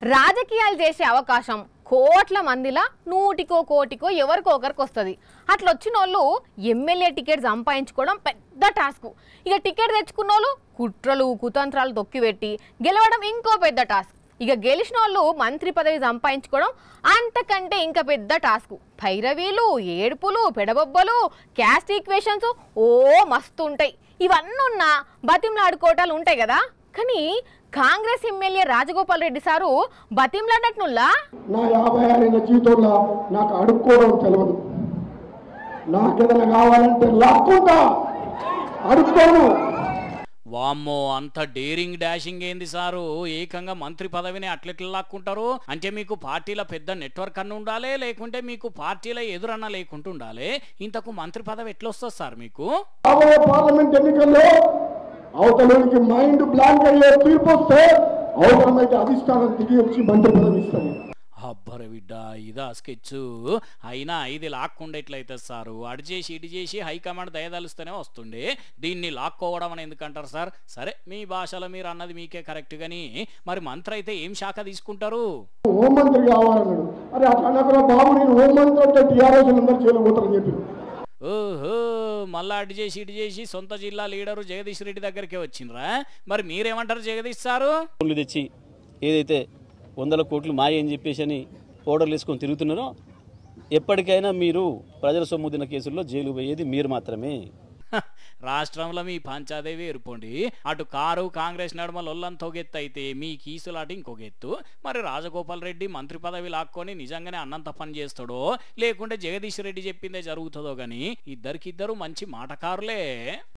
రాజకీయాలు చేసే అవకాశం కోట్ల మందిలా నూటికో కోటికో ఎవరికో ఒకరికి వస్తుంది. అట్లా వచ్చినోళ్ళు ఎమ్మెల్యే టికెట్ సంపాదించుకోవడం పెద్ద టాస్క్. ఇక టికెట్ తెచ్చుకున్నోళ్ళు కుట్రలు కుతంత్రాలు తొక్కిపెట్టి గెలవడం ఇంకో పెద్ద టాస్క్. ఇక గెలిచిన వాళ్ళు మంత్రి పదవి సంపాదించుకోవడం అంతకంటే ఇంకా పెద్ద టాస్క్. భైరవీలు, ఏడుపులు, పెడబొబ్బలు, క్యాస్ట్ ఈక్వేషన్స్ ఓ మస్తు ఉంటాయి. ఇవన్నీ ఉన్న బతింలాడుకోవటాలు ఉంటాయి కదా. కానీ కాంగ్రెస్ ఎమ్మెల్యే రాజగోపాల్ రెడ్డి సారు బతింలాడినట్నుల్లా నా 56 ఏళ్ల జీవితంలో నాకు అడుక్కోవడం తెలియదు. నాకేదైనా కావాలంటే లాక్కుంటా, అడుక్కోను. వామ్మో, అంత డేరింగ్ డాషింగ్ ఏంది సారు? ఏకంగా మంత్రి పదవిని అట్లెట్లా లాక్కుంటారు? అంటే మీకు పార్టీల పెద్ద నెట్వర్క్ అన్న ఉండాలి, లేకుంటే మీకు పార్టీల ఎదురన్న లేకుంటూ ఉండాలి. ఇంతకు మంత్రి పదవి ఎట్లా వస్తుంది సార్ మీకు? రాబోయే పార్లమెంట్ ఎన్నికల్లో అవతలకి మైండ్ బ్లాంక్ అయ్యే తీర్పు వస్తే అవసరమైతే అధిష్టానం దిగి వచ్చి మంత్రి పదవి ఇస్తుంది. అబ్బర బిడ్డ, ఇదా స్కెచ్? అయినా ఇది లాక్కుండా ఎట్లయితే సారు? అటు చేసి ఇటు చేసి హైకమాండ్ దయదలుస్తూనే వస్తుండే. దీన్ని లాక్కోవడం అని ఎందుకంటారు సార్? సరే, మీ భాషలో మీరు అన్నది మీకే కరెక్ట్. కానీ మరి మంత్రి అయితే ఏం శాఖ తీసుకుంటారు? హోంమంత్రి కావాలన్నాడు. అరే అట్లా అన్నప్పుడు బాబు నేను హోంమంత్రి అంటే టీఆర్ఎస్ అందరు చేయలేకపోతారని చెప్పి. ఓహో, మళ్ళా అటు చేసి ఇటు చేసి సొంత జిల్లా లీడరు జగదీష్ రెడ్డి దగ్గరికే వచ్చిండ్రా? మరి మీరేమంటారు జగదీష్ సారు? తెచ్చి ఏదైతే 100 కోట్లు మాయ అని చెప్పేసి అని ఓడర్లు వేసుకొని తిరుగుతున్నారో, ఎప్పటికైనా మీరు ప్రజల సొమ్ము తిన్న కేసుల్లో జైలు పోయేది మీరు మాత్రమే. రాష్ట్రంలో మీ పంచాదేవి ఏర్పండి. అటు కారు కాంగ్రెస్ నడుమ లొల్లంత ఒకెత్తు అయితే మీ కీసులాట ఇంకొక ఎత్తు. మరి రాజగోపాల్ రెడ్డి మంత్రి పదవి లాక్కొని నిజంగానే అన్నంత పని చేస్తాడో, లేకుంటే జగదీష్ రెడ్డి చెప్పిందే జరుగుతుందో. కానీ ఇద్దరికిద్దరు మంచి మాటకారులే.